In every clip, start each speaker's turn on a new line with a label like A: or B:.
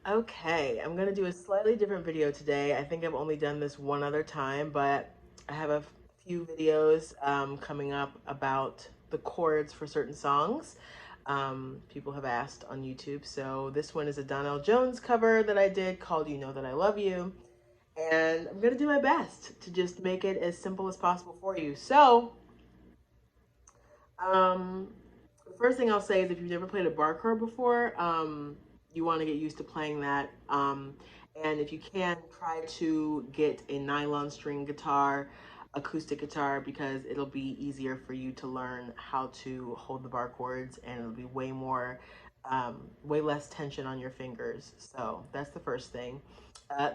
A: Okay, I'm gonna do a slightly different video today. I think I've only done this one other time, but I have a few videos coming up about the chords for certain songs. People have asked on YouTube. So this one is a Donnell Jones cover that I did called You Know That I Love You. And I'm gonna do my best to just make it as simple as possible for you. So, um, the first thing I'll say is if you've never played a bar chord before, you want to get used to playing that. And if you can, try to get a nylon string guitar, acoustic guitar, because it'll be easier for you to learn how to hold the bar chords, and it'll be way less tension on your fingers. So that's the first thing.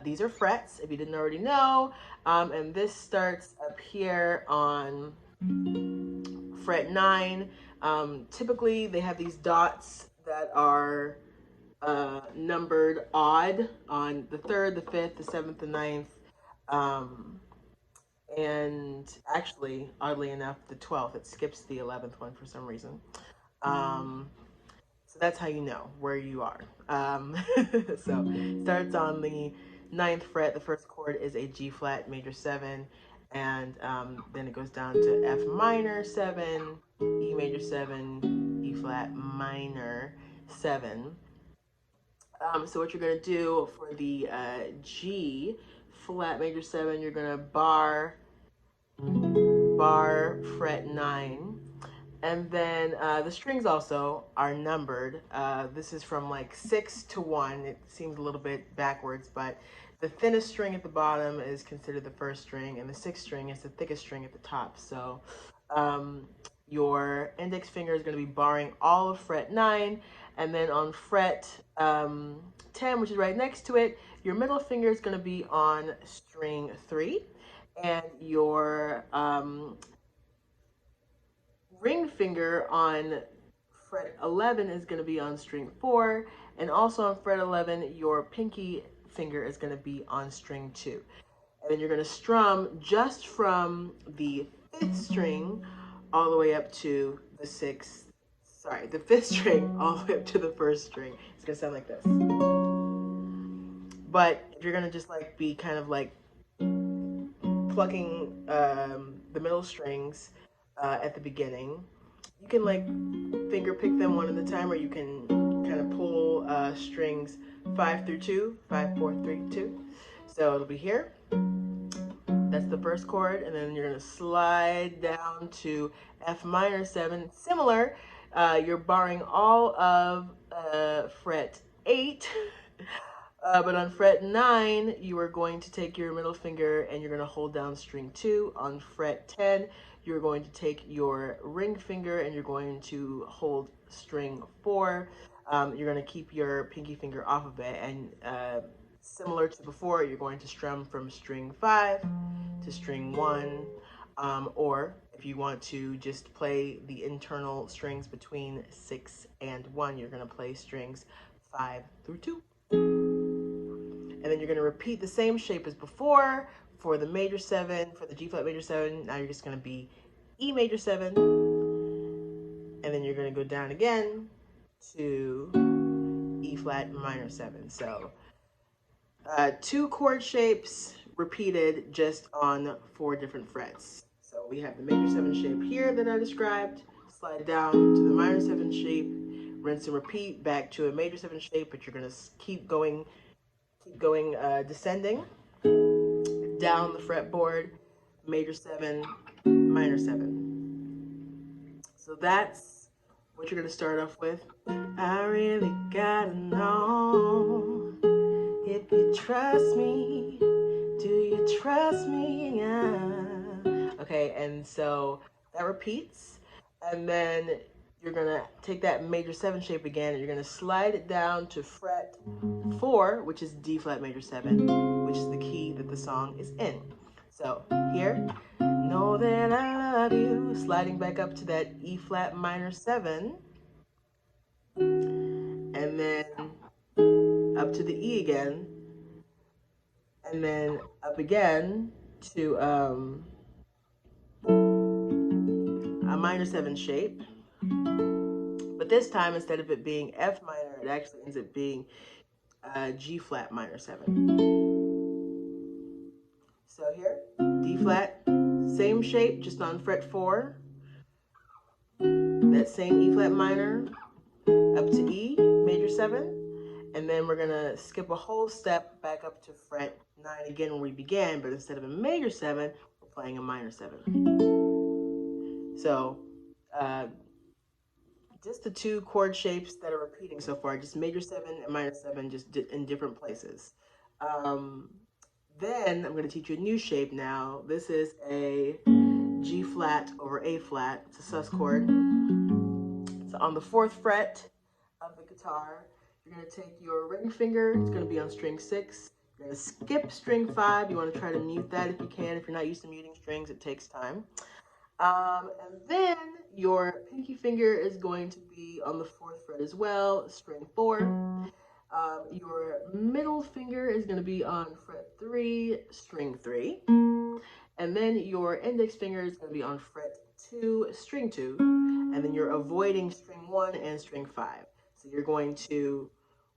A: These are frets, if you didn't already know, and this starts up here on fret 9. Typically, they have these dots that are numbered odd on the 3rd, the 5th, the 7th, the 9th, um, and actually, oddly enough, the 12th. It skips the 11th one for some reason. Um, so that's how you know where you are. So it starts on the 9th fret. The first chord is a G flat major 7, and then it goes down to F minor 7, E major 7, E flat minor 7. So what you're going to do for the G flat major 7, you're going to bar fret 9. And then the strings also are numbered. This is from like 6 to 1. It seems a little bit backwards, but the thinnest string at the bottom is considered the first string, and the sixth string is the thickest string at the top. So um, your index finger is going to be barring all of fret 9, and then on fret 10, which is right next to it, your middle finger is going to be on string 3, and your ring finger on fret 11 is going to be on string 4, and also on fret 11 your pinky finger is going to be on string 2. And then you're going to strum just from the 5th string all the way up to the 5th string all the way up to the 1st string. It's going to sound like this. But if you're going to just like be kind of like plucking the middle strings at the beginning, you can like finger pick them one at a time, or you can kind of pull strings 5 through 2, 5, 4, 3, 2. So it'll be here. That's the first chord, and then you're going to slide down to F minor 7. Similar, you're barring all of fret 8. But on fret 9, you are going to take your middle finger and you're going to hold down string 2. On fret 10, you're going to take your ring finger and you're going to hold string 4. You're going to keep your pinky finger off of it, and similar to before, you're going to strum from string 5 to string 1, or if you want to just play the internal strings between 6 and 1, you're going to play strings 5 through 2. And then you're going to repeat the same shape as before for the major 7, for the G flat major 7. Now you're just going to be E major 7, and then you're going to go down again to E flat minor 7. So 2 chord shapes repeated just on 4 different frets. So we have the major 7 shape here that I described, slide down to the minor 7 shape, rinse and repeat back to a major 7 shape, but you're going to keep going descending down the fretboard, major 7, minor 7. So that's what you're going to start off with. I really gotta know if you trust me. Do you trust me? Yeah. Okay, and so that repeats, and then you're gonna take that major 7 shape again, and you're gonna slide it down to fret 4, which is D flat major 7, which is the key that the song is in. So here, know that I love you, sliding back up to that E flat minor 7, and then up to the E again, and then up again to a minor 7 shape. But this time, instead of it being F minor, it actually ends up being G flat minor 7. So here, D flat, same shape, just on fret 4. That same E flat minor up to E major 7. And then we're going to skip a whole step back up to fret 9 again where we began, but instead of a major 7, we're playing a minor 7. So just the two chord shapes that are repeating so far, just major 7 and minor 7, just in different places. Then I'm going to teach you a new shape now. This is a G flat over A flat. It's a sus chord. So on the 4th fret of the guitar, you're going to take your ring finger. It's going to be on string 6. You're going to skip string 5. You want to try to mute that if you can. If you're not used to muting strings, it takes time. And then your pinky finger is going to be on the 4th fret as well, string 4. Your middle finger is going to be on fret 3, string 3. And then your index finger is going to be on fret 2, string 2. And then you're avoiding string 1 and string 5. So you're going to,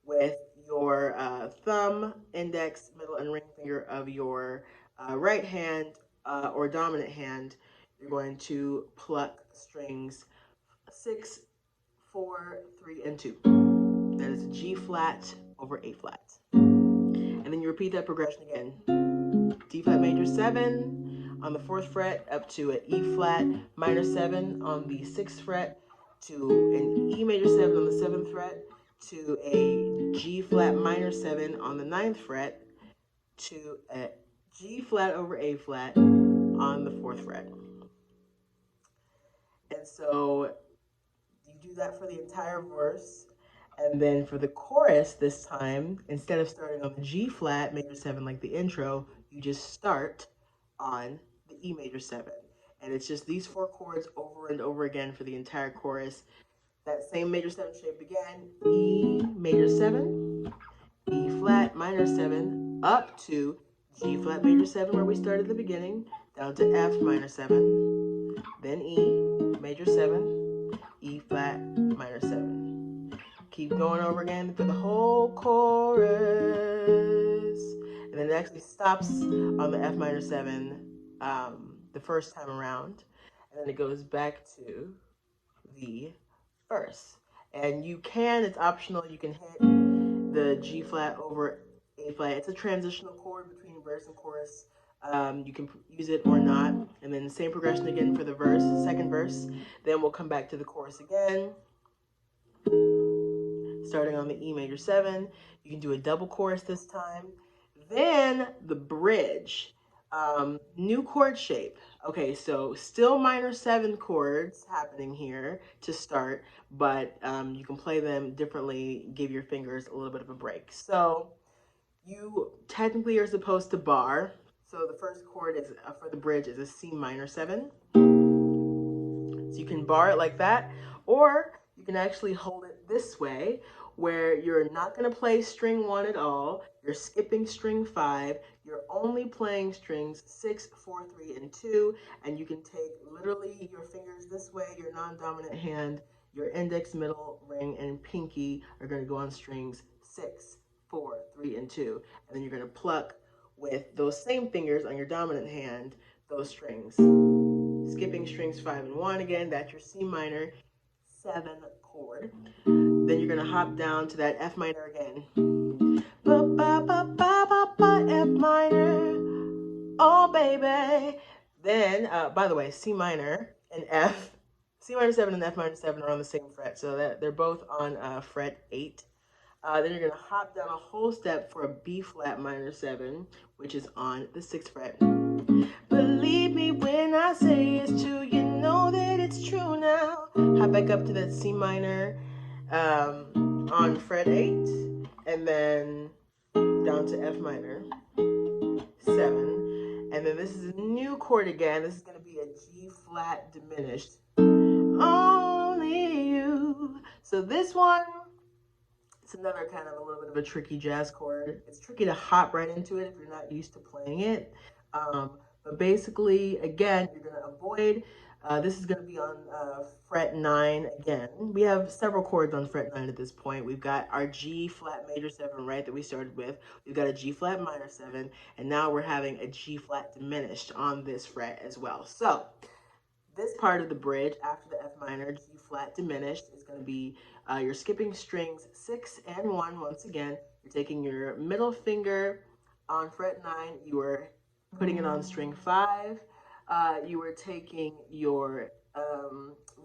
A: with your thumb, index, middle, and ring finger of your right hand or dominant hand, you're going to pluck strings 6, 4, 3, and 2. That is G flat over A flat. And then you repeat that progression again. D flat major 7 on the 4th fret up to an E flat minor 7 on the 6th fret to an E major 7 on the 7th fret to a G flat minor 7 on the 9th fret to a G flat over A flat on the 4th fret. And so you do that for the entire verse. And then for the chorus this time, instead of starting on the G flat major 7 like the intro, you just start on the E major 7. And it's just these 4 chords over and over again for the entire chorus. That same major 7 shape again, E major 7, E flat minor 7, up to G flat major 7 where we started at the beginning, down to F minor 7, then E major 7, E flat minor 7. Keep going over again for the whole chorus. And then it actually stops on the F minor 7 the first time around. And then it goes back to the verse. And you can, it's optional, you can hit the G flat over A flat. It's a transitional chord between verse and chorus. You can use it or not. And then the same progression again for the verse, second verse. Then we'll come back to the chorus again. Starting on the E major 7. You can do a double chorus this time. Then the bridge. New chord shape. Okay, so still minor 7 chords happening here to start, but you can play them differently, give your fingers a little bit of a break. So you technically are supposed to bar. So the first chord is for the bridge is a C minor 7. So you can bar it like that, or you can actually hold it this way, where you're not going to play string 1 at all. You're skipping string 5. You're only playing strings 6, 4, 3, and 2. And you can take literally your fingers this way, your non-dominant hand, your index, middle, ring, and pinky are going to go on strings 6, 4, 3, and 2. And then you're going to pluck with those same fingers on your dominant hand, those strings. Skipping strings 5 and 1 again, that's your C minor 7 chord. Then you're going to hop down to that F minor again. Ba, ba, ba, ba, ba, ba, F minor, oh baby. Then, by the way, C minor and F, C minor 7 and F minor 7 are on the same fret, so that they're both on fret 8. Then you're going to hop down a whole step for a B flat minor 7, which is on the 6th fret. Believe me when I say it's true, you know that it's true now. Hop back up to that C minor on fret 8, and then down to F minor 7. And then this is a new chord again. This is going to be a G flat diminished. Only you. So this one, it's another kind of a little bit of a tricky jazz chord. It's tricky to hop right into it if you're not used to playing it. But basically, again, you're going to avoid This is going to be on fret 9 again. We have several chords on fret 9 at this point. We've got our G flat major 7, right, that we started with. We've got a G flat minor 7, and now we're having a G flat diminished on this fret as well. So this part of the bridge after the F minor, G flat diminished, is going to be you're skipping strings 6 and 1 once again. You're taking your middle finger on fret 9, you are putting it on string 5. You are taking your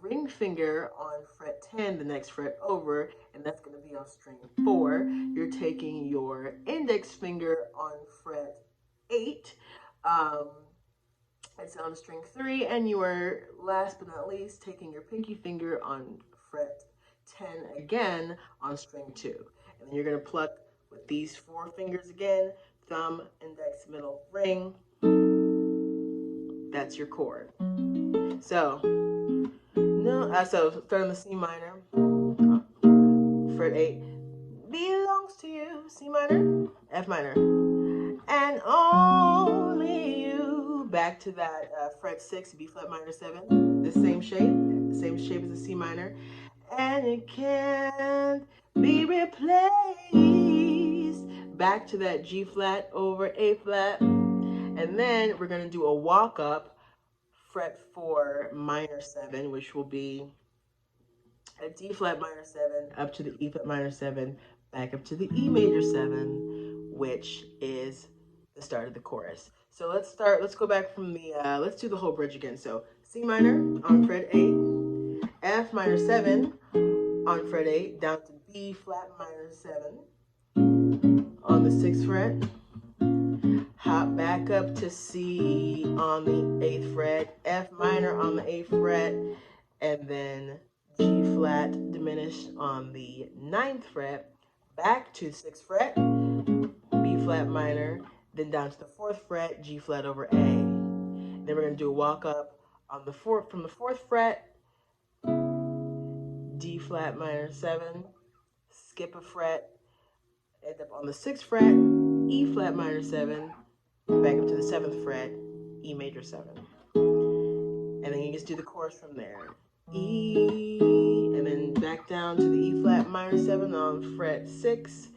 A: ring finger on fret 10, the next fret over, and that's going to be on string 4. You're taking your index finger on fret 8. It's on string 3, and you are, last but not least, taking your pinky finger on fret 10 again on string 2. And then you're going to pluck with these 4 fingers again, thumb, index, middle, ring. That's your chord. So, so start on the C minor, fret 8, belongs to you, C minor, F minor, and only you. Back to that fret 6, B flat minor 7, the same shape as the C minor, and it can't be replaced. Back to that G flat over A flat, and then we're going to do a walk up, fret 4 minor 7, which will be a D flat minor 7 up to the E flat minor 7, back up to the E major 7, which is the start of the chorus. So let's go back from the, let's do the whole bridge again. So C minor on fret 8, F minor 7 on fret 8, down to B flat minor 7 on the 6th fret, hop back up to C on the 8th fret, F minor on the 8th fret, and then G flat diminished on the 9th fret, back to 6th fret, B flat minor, then down to the 4th fret, G flat over A. Then we're going to do a walk up on the 4th, from the 4th fret, D flat minor 7, skip a fret, end up on the 6th fret, E flat minor 7, back up to the 7th fret, E major 7. And then you just do the chorus from there. E, and then back down to the E flat minor 7 on fret 6.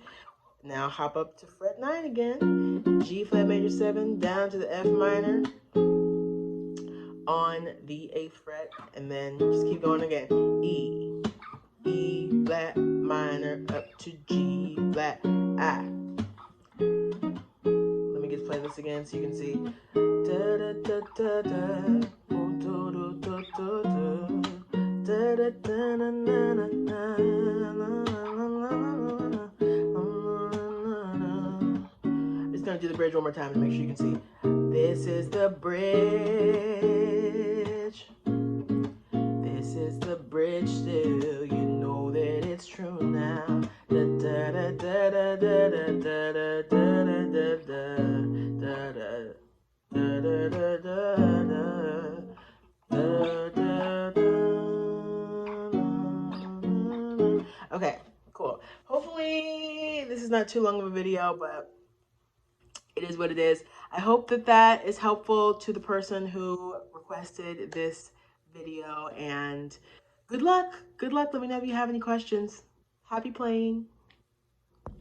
A: Now hop up to fret 9 again. G flat major 7 down to the F minor on the 8th fret, and then just keep going again. E flat minor up to G flat. Let me just play this again so you can see. Da da da da da. I'm just gonna do the bridge one more time to make sure you can see. This is the bridge. This is the bridge still. You know that it's true now. Da da da da da da da da da da da da da. Okay, cool. Hopefully this is not too long of a video, but it is what it is. I hope that that is helpful to the person who requested this video, and good luck. Good luck. Let me know if you have any questions. Happy playing.